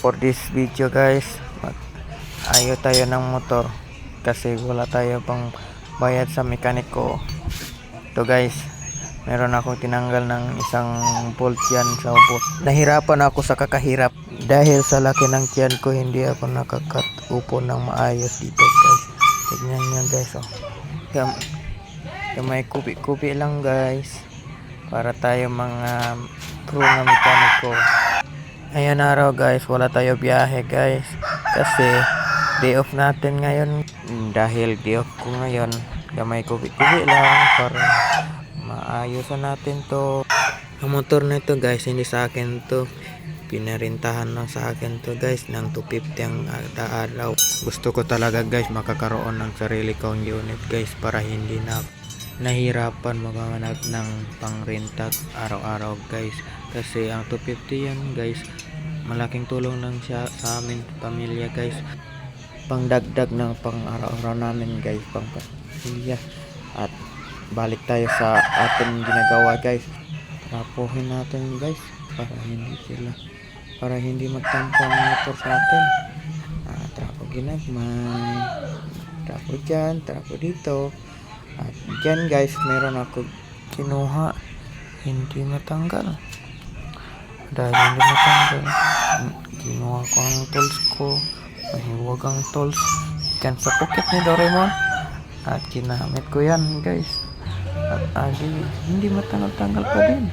For this video guys, ayo tayo ng motor kasi wala tayo pang bayad sa mekaniko. Ito guys, meron ako tinanggal ng isang bolt yan sa upo. Nahirapan ako sa kakahirap dahil sa laki ng tiyan ko, hindi ako nakakat upo ng maayos dito guys. Tignan nyo guys, oh. May kupi-kupi lang guys para tayo mga pro na mekaniko. Ayan araw guys, wala tayo biyahe guys kasi day off natin ngayon. Dahil day off ko ngayon, gamay kubi-kubi lang para maayusan natin to. Ang motor na ito guys, hindi sa akin to, pinarintahan lang sa akin to guys ng 250 ang araw. Gusto ko talaga guys makakaroon ng sarili kong unit guys para hindi na nahirapan maghanap ng pangrenta araw-araw guys, kasi ang 250 yan guys, malaking tulong lang siya sa amin pamilya guys, pangdagdag ng pang araw-araw namin guys, pang pamilya. At balik tayo sa ating ginagawa guys, trapuhin natin guys para hindi magtampo ang motor sa atin. Trapo ginagmay, trapo dyan, trapo dito. At dyan guys, meron ako kinuha, hindi matanggal. Dahil hindi matanggal, kinuha ko ang tools ko, mahiwag ang tools dyan sa pocket ni Doraemon, at ginamit ko yan guys. At hindi matanggal pa din.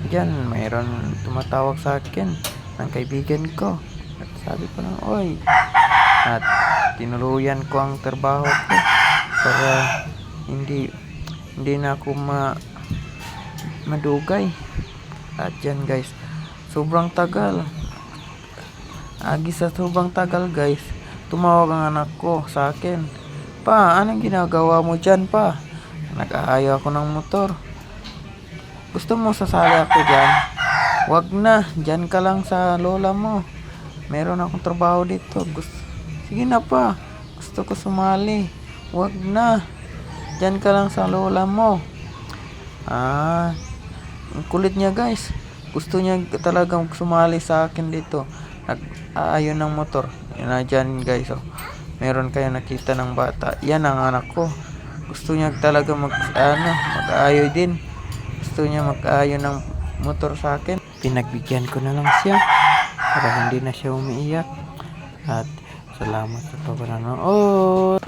Dyan mayroon tumatawag sa akin ng kaibigan ko, at sabi ko lang oy, at tinuluyan ko ang trabaho ko para hindi na ako madugay. At yan guys, sobrang tagal, sa sobrang tagal guys, tumawag ang anak ko sa akin, pa, anong ginagawa mo dyan pa? Nag-aayaw ako ng motor, gusto mo sasali ako dyan? Wag na, dyan ka lang sa lola mo, meron akong trabaho dito. Sige na pa, gusto ko sumali. Wag na, dyan ka lang sa lola mo. Ang kulit niya guys, gusto niya talagang sumali sa akin dito. Nag-aayon ng motor. Yan dyan guys, oh. Meron kayo nakita ng bata, yan ang anak ko. Gusto niya talaga mag-aayo din. Gusto niya mag-aayo ng motor sa akin. Pinagbigyan ko na lang siya para hindi na siya umiiyak. At salamat sa panonood.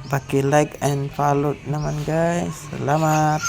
Paki-like and follow naman guys. Salamat.